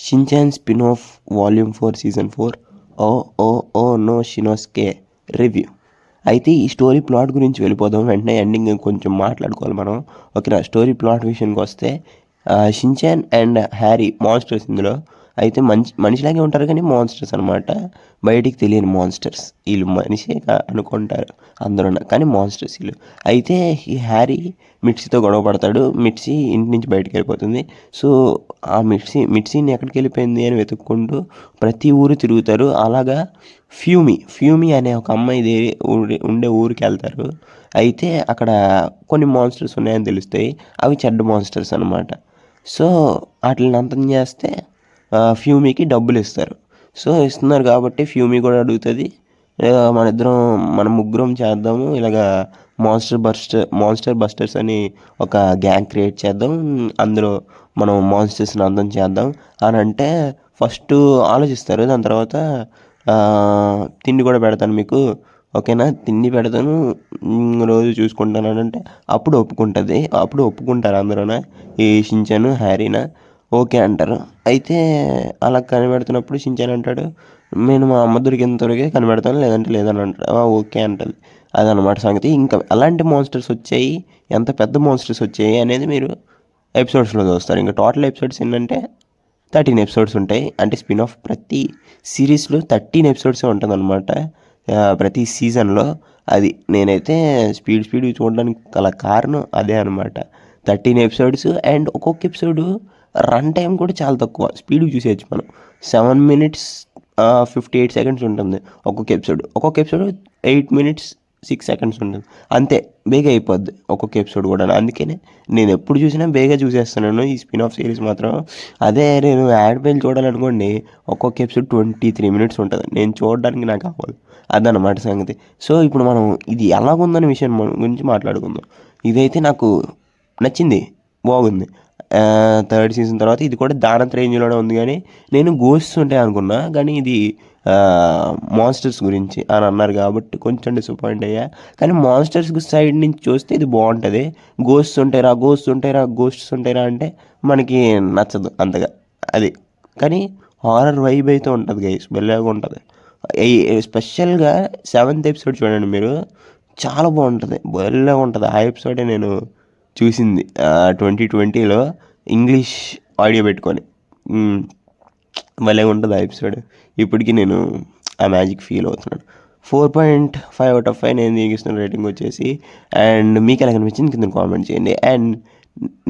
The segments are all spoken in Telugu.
Shin-chan spin off volume 4 season 4 ఓ ఓ ఓ నో షినోస్కే రివ్యూ. అయితే ఈ స్టోరీ ప్లాట్ గురించి వెళ్ళిపోదాం. వెంటనే ఎండింగ్ కొంచెం మాట్లాడుకోవాలి మనం. ఓకేనా, స్టోరీ ప్లాట్ విషయానికి వస్తే షిన్చాన్ అండ్ హ్యారీ మాన్స్టర్స్ ఇందులో. అయితే మనిషిలాగే ఉంటారు కానీ మాన్స్టర్స్ అనమాట. బయటికి తెలియని మాన్స్టర్స్. వీళ్ళు మనిషే అనుకుంటారు అందరూ, కానీ మాన్స్టర్స్ వీళ్ళు. అయితే ఈ హ్యారీ మిట్సీతో గొడవ పడతాడు. మిట్సీ ఇంటి నుంచి బయటకు వెళ్ళిపోతుంది. సో ఆ మిట్సీని ఎక్కడికి వెళ్ళిపోయింది అని వెతుక్కుంటూ ప్రతి ఊరు తిరుగుతారు. అలాగా ఫ్యూమీ అనే ఒక అమ్మాయి ఉండే ఊరికి వెళ్తారు. అయితే అక్కడ కొన్ని మాన్స్టర్స్ ఉన్నాయని తెలుస్తాయి. అవి చెడ్డ మాన్స్టర్స్ అనమాట. సో వాటిని అంతం చేస్తే ఫ్యూమీకి డబ్బులు ఇస్తారు. సో ఇస్తున్నారు కాబట్టి ఫ్యూమీ కూడా అడుగుతుంది, మన ముగ్గురం చేద్దాము ఇలాగా మాన్స్టర్ బస్టర్స్ అని ఒక గ్యాంగ్ క్రియేట్ చేద్దాం, అందులో మనం మాన్స్టర్స్ని అంతం చేద్దాం అని అంటే ఫస్ట్ ఆలోచిస్తారు. దాని తర్వాత తిండి కూడా పెడతాను మీకు, ఓకేనా, తిండి పెడతాను, రోజు చూసుకుంటాను అని అంటే అప్పుడు ఒప్పుకుంటారు అందరూనా, ఈ షిన్చాన్ హ్యారీనా ఓకే అంటారు. అయితే అలా కనిపెడుతున్నప్పుడు షిన్చాన్ అంటాడు, నేను మా అమ్మ దొరికేంతవరకే కనిపెడతాను, లేదంటే లేదని అంటాడు. ఓకే అంటుంది. అదనమాట సంగతి. ఇంకా అలాంటి మాన్స్టర్స్ వచ్చాయి, ఎంత పెద్ద మాన్స్టర్స్ వచ్చాయి అనేది మీరు ఎపిసోడ్స్లో చూస్తారు. ఇంకా టోటల్ ఎపిసోడ్స్ ఏంటంటే 13 ఎపిసోడ్స్ ఉంటాయి. అంటే స్పిన్ ఆఫ్ ప్రతి సిరీస్లో 13 ఎపిసోడ్సే ఉంటుంది అనమాట ప్రతి సీజన్లో. అది నేనైతే స్పీడ్ చూడడానికి గల కారణం అదే అనమాట. 13 ఎపిసోడ్స్ అండ్ ఒక్కొక్క ఎపిసోడు రన్ టైం కూడా చాలా తక్కువ. స్పీడ్కి చూసేయచ్చు మనం. 7 minutes 58 seconds ఉంటుంది ఒక్కొక్క ఎపిసోడ్. 8 minutes 6 seconds ఉంటుంది. అంతే, బేగా అయిపోద్ది ఒక్కొక్క ఎపిసోడ్ కూడా. అందుకనే నేను ఎప్పుడు చూసినా బేగా చూసేస్తున్నాను ఈ స్పిన్ ఆఫ్ సిరీస్ మాత్రం. అదే నేను యాడ్ పైన చూడాలనుకోండి, ఒక్కొక్క ఎపిసోడ్ 23 minutes ఉంటుంది. నేను చూడడానికి నాకు అవ్వదు. అదనమాట సంగతి. సో ఇప్పుడు మనం ఇది ఎలాగుందనే విషయం గురించి మాట్లాడుకుందాం. ఇదైతే నాకు నచ్చింది, బాగుంది. 3rd season తర్వాత ఇది కూడా దానంత్ రేంజ్లోనే ఉంది. కానీ నేను గోస్ట్స్ ఉంటాయి అనుకున్నా, కానీ ఇది మాన్స్టర్స్ గురించి అని అన్నారు కాబట్టి కొంచెం డిసప్పాయింట్ అయ్యా. కానీ మాన్స్టర్స్ సైడ్ నుంచి చూస్తే ఇది బాగుంటుంది. గోస్ట్స్ ఉంటాయిరా అంటే మనకి నచ్చదు అంతగా అది. కానీ హారర్ వైబ్ అయితే ఉంటుంది గైస్, బెల్లగా ఉంటుంది. స్పెషల్గా 7th episode చూడండి మీరు, చాలా బాగుంటుంది, బెల్లగా ఉంటుంది. ఆ ఎపిసోడే నేను చూసింది 2020లో ఇంగ్లీష్ ఆడియో పెట్టుకొని. భలే ఉంటుంది ఆ ఎపిసోడ్. ఇప్పటికీ నేను ఆ మ్యాజిక్ ఫీల్ అవుతున్నాను. 4.5 out of 5 నేను దీనికి ఇస్తున్న రేటింగ్ వచ్చేసి. అండ్ మీకు ఎలా కనిపించింది కింద కామెంట్ చేయండి. అండ్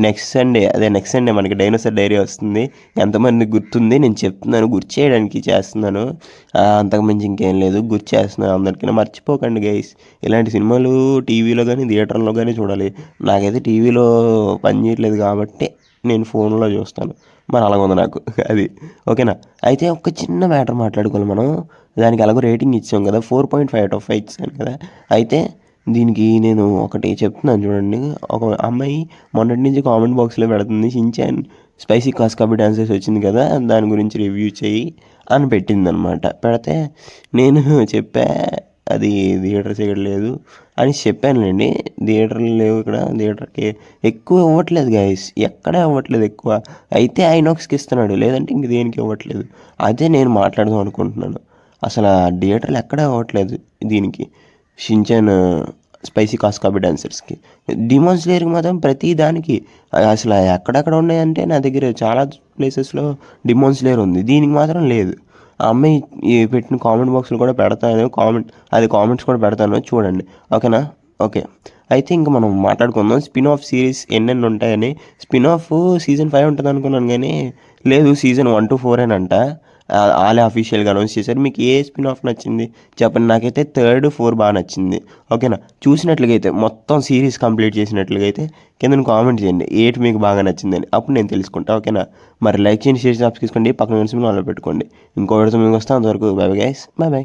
నెక్స్ట్ సండే మనకి డైనోసార్ డైరీ వస్తుంది. ఎంతమంది గుర్తుంది నేను చెప్తున్నాను, గుర్తు చేయడానికి చేస్తున్నాను, అంతకుమించి ఇంకేం లేదు. గుర్తు చేస్తున్నాను అందరికీ. మర్చిపోకండి గైస్, ఇలాంటి సినిమాలు టీవీలో కానీ థియేటర్లో కానీ చూడాలి. నాకైతే టీవీలో పని చేయట్లేదు కాబట్టి నేను ఫోన్లో చూస్తాను. మరి అలాగుంది నాకు అది, ఓకేనా. అయితే ఒక చిన్న మ్యాటర్ మాట్లాడుకోవాలి మనం. దానికి అలాగో రేటింగ్ ఇచ్చాం కదా, 4.5 out of 5 ఇచ్చాను కదా. అయితే దీనికి నేను ఒకటి చెప్తున్నాను చూడండి. ఒక అమ్మాయి మొన్నటి నుంచి కామెంట్ బాక్స్లో పెడుతుంది, షిన్చాన్ స్పైసీ కాస్కాబీ డాన్సెస్ వచ్చింది కదా, దాని గురించి రివ్యూ చేయి అని పెట్టింది అనమాట. పెడితే నేను చెప్పా అది థియేటర్స్ ఇక్కడ లేదు అని చెప్పానులేండి. థియేటర్లు లేవు ఇక్కడ, థియేటర్కి ఎక్కువ ఇవ్వట్లేదు గైస్, ఎక్కడే ఇవ్వట్లేదు ఎక్కువ. అయితే ఐనాక్స్కి ఇస్తున్నాడు, లేదంటే ఇంక దేనికి ఇవ్వట్లేదు. అదే నేను మాట్లాడదాం అనుకుంటున్నాను. అసలు థియేటర్లు ఎక్కడే ఇవ్వట్లేదు దీనికి, షిన్చాన్ స్పైసీ కాస్కాబీ డాన్సర్స్కి. డిమాన్ స్లేయర్కి మాత్రం ప్రతి దానికి అసలు ఎక్కడెక్కడ ఉన్నాయంటే నా దగ్గర చాలా ప్లేసెస్లో డిమాన్ స్లేయర్ ఉంది, దీనికి మాత్రం లేదు. ఆ అమ్మాయి పెట్టిన కామెంట్ బాక్స్లో కూడా పెడతాను, కామెంట్స్ కూడా పెడతాను చూడండి, ఓకేనా. ఓకే, అయితే ఇంకా మనం మాట్లాడుకుందాం స్పిన్ ఆఫ్ సిరీస్ ఎన్నెన్ని ఉంటాయని. స్పిన్ ఆఫ్ సీజన్ 5 ఉంటుంది అనుకున్నాను, కానీ లేదు, సీజన్ 1 to 4 అంట. వాళ్ళే అఫీషియల్గా అనౌన్స్ చేశారు. మీకు ఏ స్పిన్ ఆఫ్ నచ్చింది చెప్పండి. నాకైతే 3rd 4 బాగా నచ్చింది, ఓకేనా. చూసినట్లుగైతే మొత్తం సిరీస్ కంప్లీట్ చేసినట్లుగా అయితే కింద కామెంట్ చేయండి 8 మీకు బాగా నచ్చిందని, అప్పుడు నేను తెలుసుకుంటా, ఓకేనా. మరి లైక్ చేయండి, షేర్ సబ్స్క్రైబ్ చేసుకోండి, పక్కన కలిసి ఆన్లో పెట్టుకోండి. ఇంకో విడత మీకు వస్తే అంతవరకు by bye guys, by by.